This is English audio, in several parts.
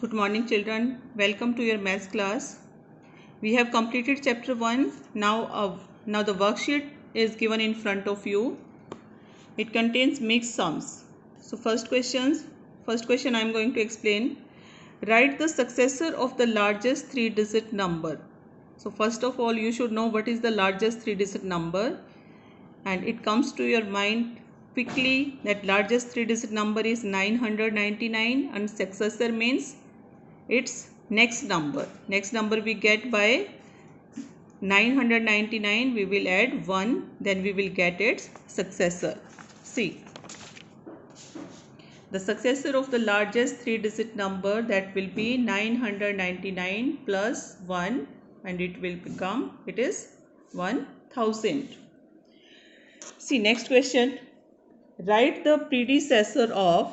Good morning children. Welcome to your maths class. We have completed chapter 1. Now the worksheet is given in front of you. It contains mixed sums. So first question I am going to explain. Write the successor of the largest 3-digit number. So first of all you should know what is the largest 3-digit number, and it comes to your mind quickly that largest 3-digit number is 999 and successor means its next number we get by 999, we will add 1, then we will get its successor. See, the successor of the largest 3-digit number, that will be 999 plus 1, and it is 1000. See, next question. Write the predecessor of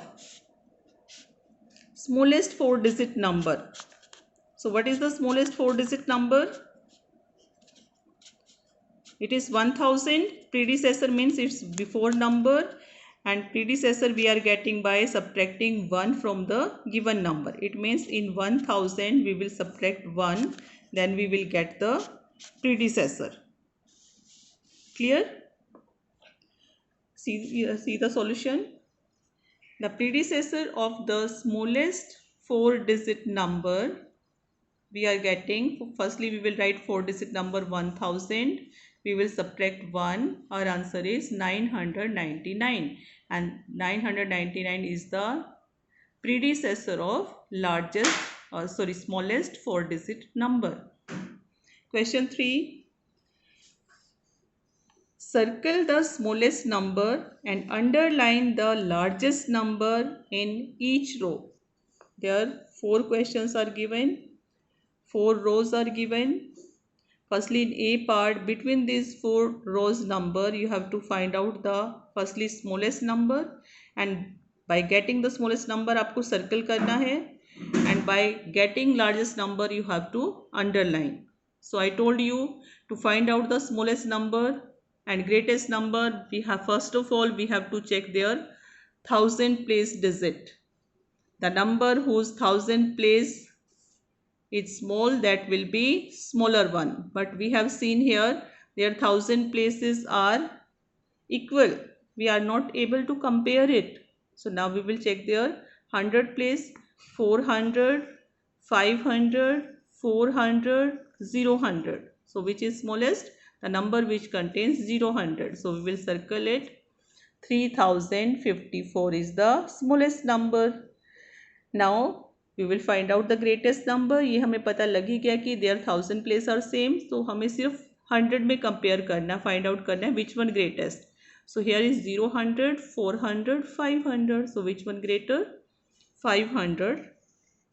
smallest 4-digit number. So what is the smallest 4-digit number? It is 1000. Predecessor means its before number, and predecessor we are getting by subtracting 1 from the given number. It means in 1000 we will subtract 1, then we will get the predecessor. Clear? See the solution. The predecessor of the smallest 4-digit number we are getting, firstly we will write 4-digit number 1000, we will subtract 1, our answer is 999, and 999 is the predecessor of smallest 4-digit number. Question 3. Circle the smallest number and underline the largest number in each row. There 4 questions are given. 4 rows are given. Firstly, in A part, between these 4 rows number, you have to find out the firstly smallest number, and by getting the smallest number आपको circle करना है, and by getting largest number you have to underline. So I told you to find out the smallest number and greatest number, we have first of all we have to check their 1000 place digit. The number whose 1000 place it's small, that will be smaller one, but we have seen here their 1000 places are equal, we are not able to compare it. So now we will check their 100 place, 400, 500, 400, 0, so which is smallest? The number which contains 0, so we will circle it. 3054 is the smallest number. Now we will find out the greatest number. ये हमें पता लग ही गया कि their 1000 place are same, तो हमें सिर्फ 100 में compare करना, find out करना है which one greatest. So here is 0, 100, 400, 500. So which one greater? 500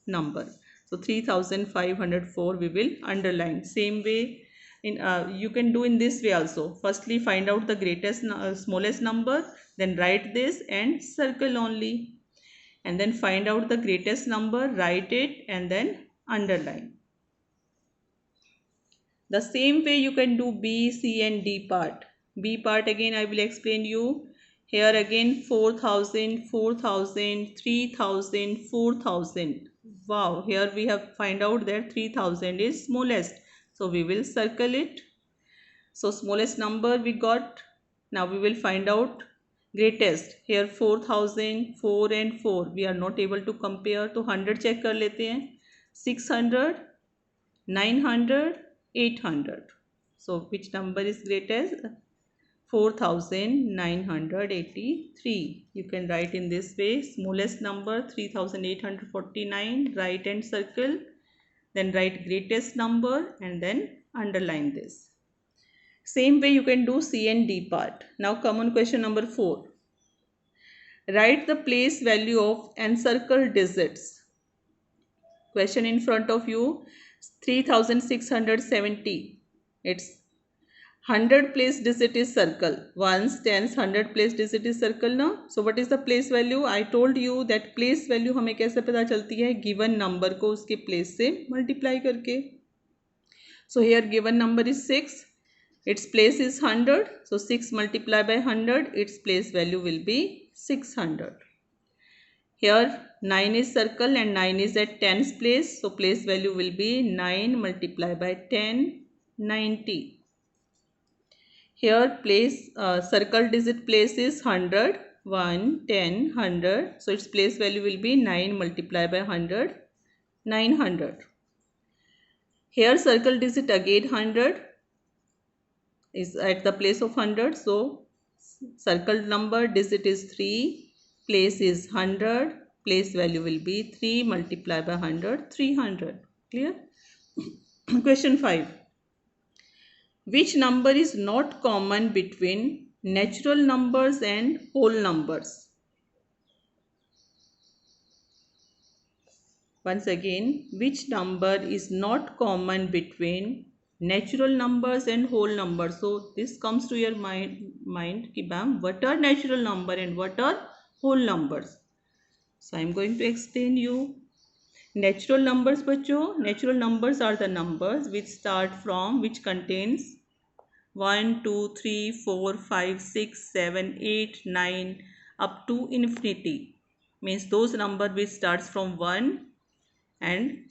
number. So 3504 we will underline. Same way you can do in this way also. Firstly find out the greatest smallest number, then write this and circle only. And then find out the greatest number, write it and then underline. The same way you can do B, C and D part. B part again I will explain you. Here again 4000, 4000, 3000, 4000. Wow, here we have find out that 3000 is smallest. So we will circle it. So smallest number we got. Now we will find out greatest. Here 4000, 4 and 4 we are not able to compare, तो 100 check कर लेते हैं. 600, 900, 800. So which number is greatest? 4983. You can write in this way. Smallest number 3849. Write and circle. Then write greatest number and then underline this. Same way you can do C and D part. Now come on question number 4. Write the place value of encircled digits. Question in front of you, 3670. It's 100 place digit is circle. Ones, tens, 100 place digit is circle now. So what is the place value? I told you that place value हमें कैसे पता चलती है? Given number को उसके place से multiply करके. So here given number is 6. Its place is 100. So 6 multiplied by 100, its place value will be 600. Here 9 is circle and 9 is at tens place. So place value will be 9 multiplied by 10, 90. Here place circle digit place is 100, 1, 10, 100. So its place value will be 9 multiplied by 100, 900. Here circle digit again 100 is at the place of 100. So circle number digit is 3, place is 100, place value will be 3 multiplied by 100, 300. Clear? Question 5. Which number is not common between natural numbers and whole numbers? Once again, which number is not common between natural numbers and whole numbers? So this comes to your mind ki bam, what are natural number and what are whole numbers? So I am going to explain you. Natural numbers बच्चों, natural numbers are the numbers which contains 1, 2, 3, 4, 5, 6, 7, 8, 9 up to infinity. Means those number which starts from 1 and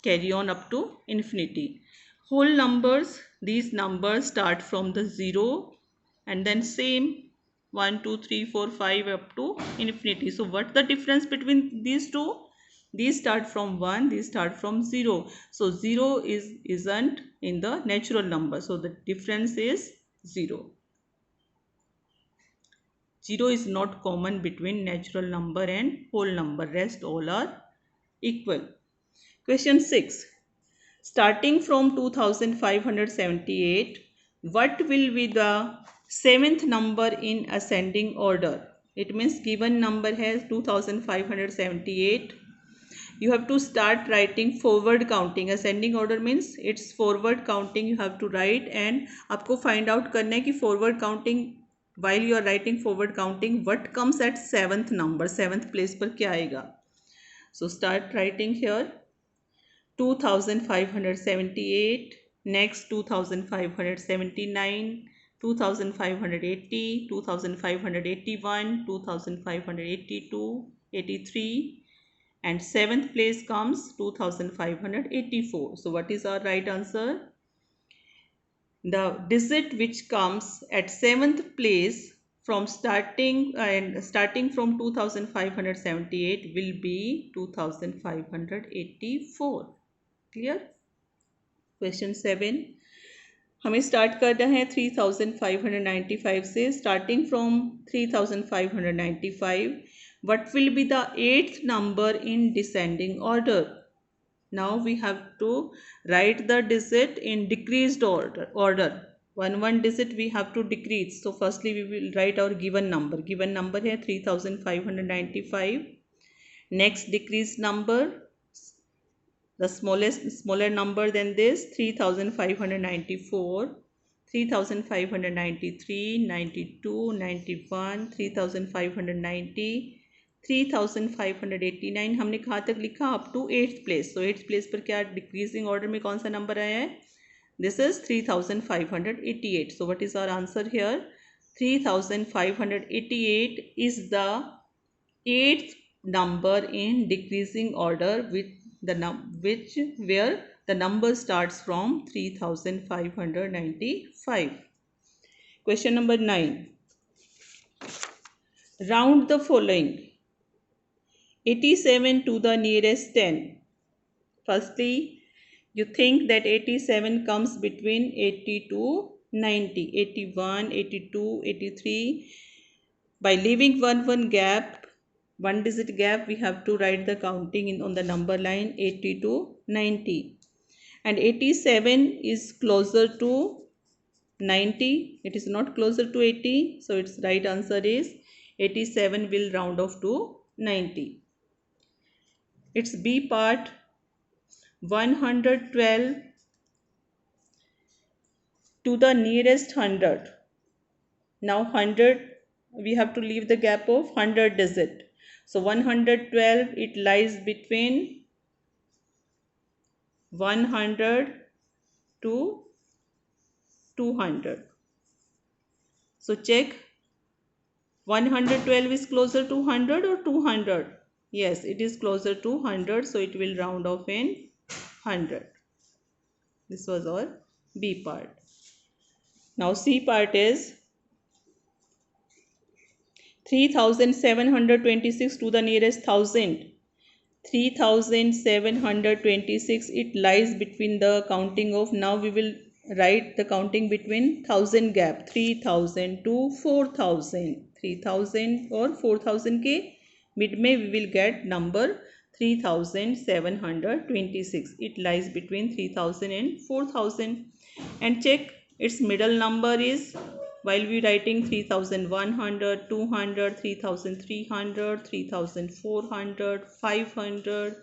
carry on up to infinity. Whole numbers, these numbers start from the 0 and then same 1, 2, 3, 4, 5 up to infinity. So what's the difference between these two? These start from 1, these start from 0. So 0 isn't in the natural number. So the difference is 0. 0 is not common between natural number and whole number. Rest all are equal. Question 6. Starting from 2578, what will be the seventh number in ascending order? It means given number has 2578. You have to start writing forward counting. Ascending order means it's forward counting you have to write, and आपको find out करना है कि forward counting while you are writing forward counting what comes at seventh number, seventh place पर क्या आएगा. So start writing here. 2578, next 2579, 2580, 2581, 2582, 83, and seventh place comes 2584. So what is our right answer? The digit which comes at seventh place from starting from 2578 will be 2584. Clear. Question 7. हमें start करना है 3595 से. Starting from 3595 what will be the eighth number in descending order? Now we have to write the digit in decreased order. One digit we have to decrease. So firstly we will write our given number. Given number है 3595. Next decreased number, the smaller number than this, 3594, 3593, 92, 91, 3590, 3589. हमने कहाँ तक लिखा? Up to eighth place. So eighth place पर क्या decreasing order में कौन सा नंबर आया है? This is 3588. So what is our answer here? 3588 is the eighth number in decreasing order with where the number starts from 3595. Question number 9. Round the following. 87 to the nearest 10. Firstly, you think that 87 comes between 80 to 90, 81, 82, 83. By leaving one gap, one digit gap, we have to write the counting on the number line 80 to 90. And 87 is closer to 90. It is not closer to 80. So its right answer is 87 will round off to 90. Its B part, 112 to the nearest 100. Now 100, we have to leave the gap of 100 digit. So 112, it lies between 100 to 200. So check 112 is closer to 100 or 200? Yes, it is closer to 100, so it will round off in 100. This was our B part. Now C part is 3726 to the nearest 1000. 3726, it lies between the counting of, now we will write the counting between 1000 gap, 3000 to 4000. 3000 or 4000 के mid में we will get number 3726. It lies between 3000 and 4000. And check its middle number is, while we writing 3100, 200, 3300, 3400, 500,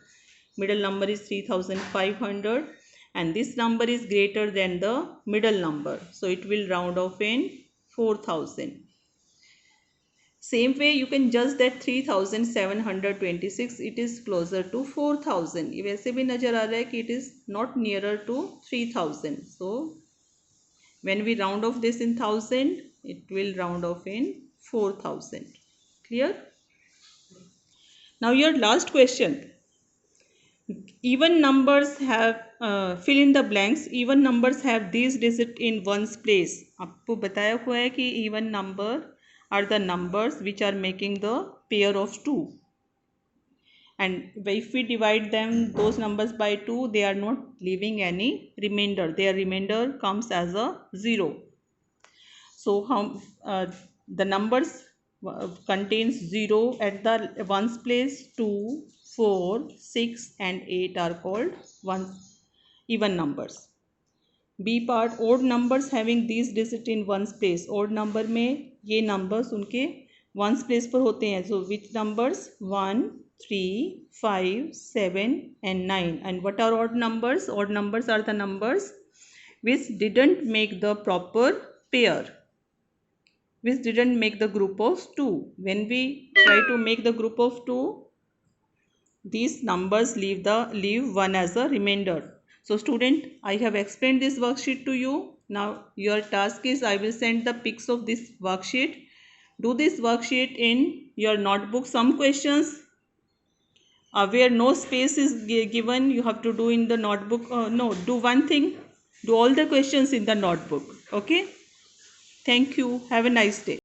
middle number is 3500, and this number is greater than the middle number, so it will round off in 4000. Same way you can judge that 3726 it is closer to 4000. ये वैसे भी नजर आ रहा है कि it is not nearer to 3000. So when we round off this in 1000, it will round off in 4000. Clear? Now your last question. Even numbers have, fill in the blanks. Even numbers have these digits in ones place. आपको बताया हुआ है कि even number are the numbers which are making the pair of 2. And if we divide them, those numbers by 2, they are not leaving any remainder. Their remainder comes as a 0. So the numbers contains 0 at the ones place. 2, 4, 6 and 8 are called even numbers. B part, odd numbers having these digits in ones place. Odd number में ये numbers उनके ones place पर होते हैं. So which numbers? 1, 3, 5, 7 and 9. And what are odd numbers? Odd numbers are the numbers which didn't make the proper pair, which didn't make the group of 2. When we try to make the group of 2, these numbers leave 1 as a remainder. So student, I have explained this worksheet to you. Now your task is, I will send the pics of this worksheet. Do this worksheet in your notebook. Some questions where no space is given, you have to do in the notebook. No, do one thing. Do all the questions in the notebook. Okay? Thank you. Have a nice day.